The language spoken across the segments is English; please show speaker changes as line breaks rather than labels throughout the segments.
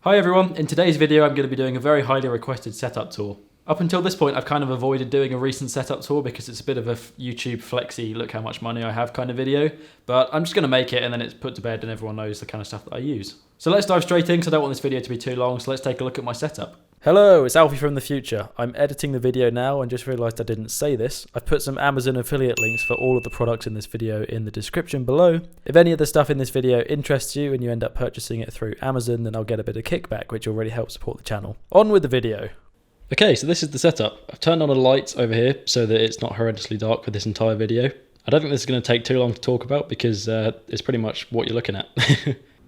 Hi everyone, in today's video I'm going to be doing a very highly requested setup tour. Up until this point I've kind of avoided doing a recent setup tour because it's a bit of a YouTube flexy look how much money I have kind of video, but I'm just going to make it and then it's put to bed and everyone knows the kind of stuff that I use. So let's dive straight in because I don't want this video to be too long, so let's take a look at my setup. Hello, it's Alfie from the future. I'm editing the video now and just realised I didn't say this. I've put some Amazon affiliate links for all of the products in this video in the description below. If any of the stuff in this video interests you and you end up purchasing it through Amazon, then I'll get a bit of kickback, which will really help support the channel. On with the video. Okay, so this is the setup. I've turned on a light over here so that it's not horrendously dark for this entire video. I don't think this is going to take too long to talk about because it's pretty much what you're looking at.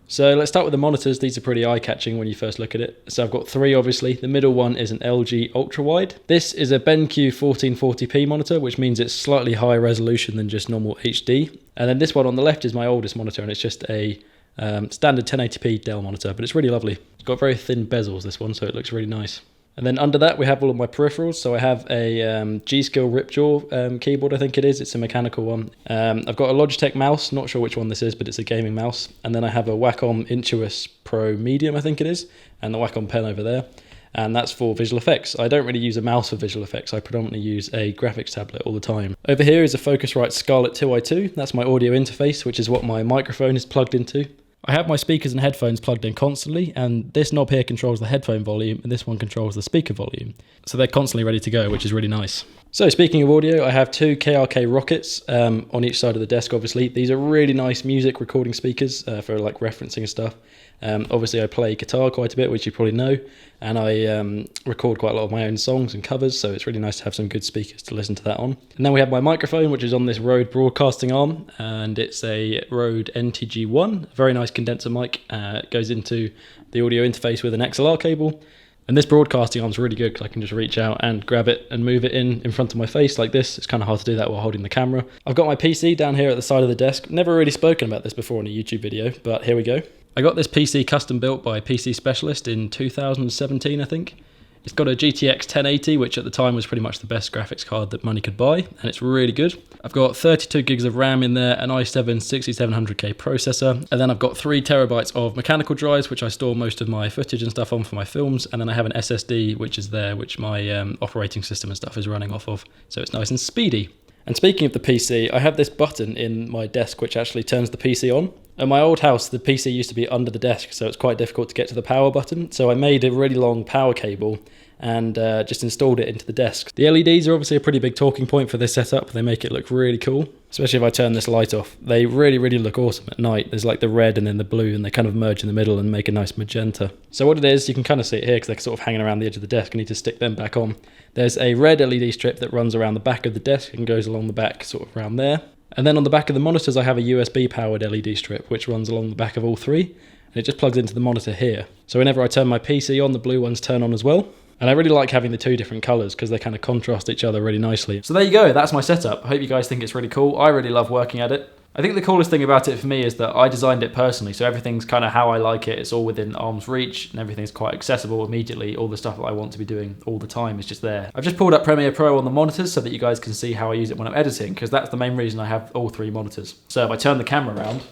So let's start with the monitors. These are pretty eye-catching when you first look at it. So I've got three, obviously. The middle one is an LG ultra-wide. This is a BenQ 1440p monitor, which means it's slightly higher resolution than just normal HD. And then this one on the left is my oldest monitor, and it's just a standard 1080p Dell monitor, but it's really lovely. It's got very thin bezels, this one, so it looks really nice. And then under that, we have all of my peripherals. So I have a G-Skill Ripjaw keyboard, I think it is. It's a mechanical one. I've got a Logitech mouse. Not sure which one this is, but it's a gaming mouse. And then I have a Wacom Intuos Pro Medium, I think it is. And the Wacom pen over there. And that's for visual effects. I don't really use a mouse for visual effects. I predominantly use a graphics tablet all the time. Over here is a Focusrite Scarlett 2i2. That's my audio interface, which is what my microphone is plugged into. I have my speakers and headphones plugged in constantly, and this knob here controls the headphone volume, and this one controls the speaker volume. So they're constantly ready to go, which is really nice. So speaking of audio, I have two KRK Rockets on each side of the desk, obviously. These are really nice music recording speakers for like referencing and stuff. Obviously I play guitar quite a bit, which you probably know, and I record quite a lot of my own songs and covers, so it's really nice to have some good speakers to listen to that on. And then we have my microphone, which is on this Rode broadcasting arm, and it's a Rode NTG1, very nice condenser mic. It goes into the audio interface with an XLR cable. And this broadcasting arm's really good because I can just reach out and grab it and move it in front of my face like this. It's kind of hard to do that while holding the camera. I've got my PC down here at the side of the desk. Never really spoken about this before in a YouTube video, but here we go. I got this PC custom built by PC Specialist in 2017, I think. It's got a GTX 1080, which at the time was pretty much the best graphics card that money could buy, and it's really good. I've got 32 gigs of RAM in there, an i7 6700K processor, and then I've got 3 terabytes of mechanical drives, which I store most of my footage and stuff on for my films, and then I have an SSD, which is there, which my operating system and stuff is running off of, so it's nice and speedy. And speaking of the PC, I have this button in my desk which actually turns the PC on. At my old house, the PC used to be under the desk, so it's quite difficult to get to the power button. So I made a really long power cable and just installed it into the desk. The LEDs are obviously a pretty big talking point for this setup. They make it look really cool, especially if I turn this light off. They really, really look awesome at night. There's like the red and then the blue, and they kind of merge in the middle and make a nice magenta. So what it is, you can kind of see it here because they're sort of hanging around the edge of the desk. I need to stick them back on. There's a red LED strip that runs around the back of the desk and goes along the back sort of around there. And then on the back of the monitors, I have a USB powered LED strip, which runs along the back of all three. And it just plugs into the monitor here. So whenever I turn my PC on, the blue ones turn on as well. And I really like having the two different colours because they kind of contrast each other really nicely. So there you go, that's my setup. I hope you guys think it's really cool. I really love working at it. I think the coolest thing about it for me is that I designed it personally, so everything's kind of how I like it. It's all within arm's reach and everything's quite accessible immediately. All the stuff that I want to be doing all the time is just there. I've just pulled up Premiere Pro on the monitors so that you guys can see how I use it when I'm editing, because that's the main reason I have all three monitors. So if I turn the camera around,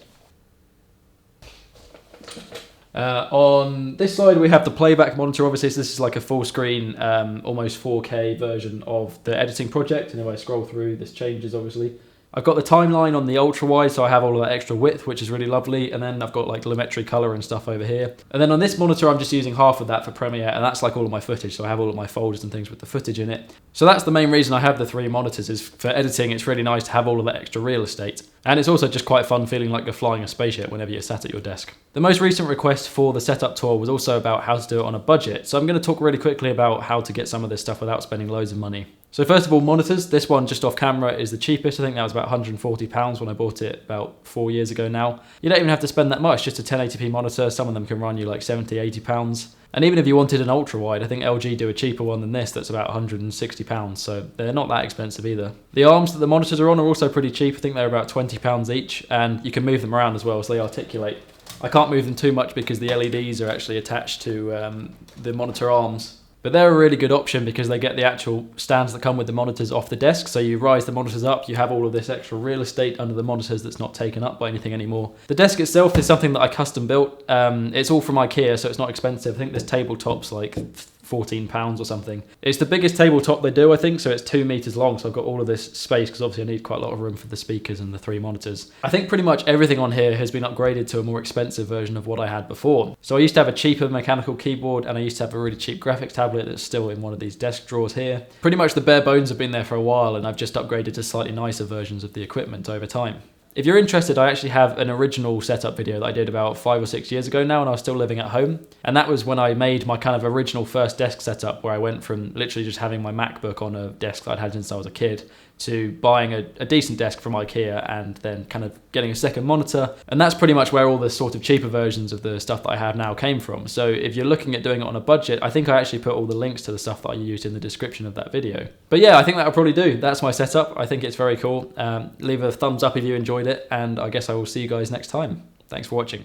on this side we have the Playback Monitor. Obviously, so this is like a full screen, almost 4K version of the editing project, and if I scroll through, this changes obviously. I've got the timeline on the ultra wide, so I have all of that extra width, which is really lovely, and then I've got like lumetri color and stuff over here. And then on this monitor I'm just using half of that for Premiere, and that's like all of my footage, so I have all of my folders and things with the footage in it. So that's the main reason I have the three monitors, is for editing it's really nice to have all of that extra real estate. And it's also just quite fun feeling like you're flying a spaceship whenever you're sat at your desk. The most recent request for the setup tour was also about how to do it on a budget, so I'm going to talk really quickly about how to get some of this stuff without spending loads of money. So first of all, monitors. This one just off camera is the cheapest. I think that was about £140 when I bought it about 4 years ago now. You don't even have to spend that much, just a 1080p monitor. Some of them can run you like £70, £80. And even if you wanted an ultra wide, I think LG do a cheaper one than this that's about £160, so they're not that expensive either. The arms that the monitors are on are also pretty cheap. I think they're about £20 each, and you can move them around as well, so they articulate. I can't move them too much because the LEDs are actually attached to the monitor arms. But they're a really good option because they get the actual stands that come with the monitors off the desk. So you rise the monitors up, you have all of this extra real estate under the monitors that's not taken up by anything anymore. The desk itself is something that I custom built. It's all from IKEA, so it's not expensive. I think this tabletop's like £14 or something. It's the biggest tabletop they do, I think, so it's 2 meters long. So I've got all of this space because obviously I need quite a lot of room for the speakers and the 3 monitors. I think pretty much everything on here has been upgraded to a more expensive version of what I had before. So I used to have a cheaper mechanical keyboard and I used to have a really cheap graphics tablet that's still in one of these desk drawers here. Pretty much the bare bones have been there for a while, and I've just upgraded to slightly nicer versions of the equipment over time. If you're interested, I actually have an original setup video that I did about 5 or 6 years ago now when I was still living at home. And that was when I made my kind of original first desk setup, where I went from literally just having my MacBook on a desk that I'd had since I was a kid to buying a decent desk from IKEA and then kind of getting a second monitor. And that's pretty much where all the sort of cheaper versions of the stuff that I have now came from. So if you're looking at doing it on a budget, I think I actually put all the links to the stuff that I used in the description of that video. But yeah, I think that'll probably do. That's my setup. I think it's very cool. Leave a thumbs up if you enjoyed it, and I guess I will see you guys next time. Thanks for watching.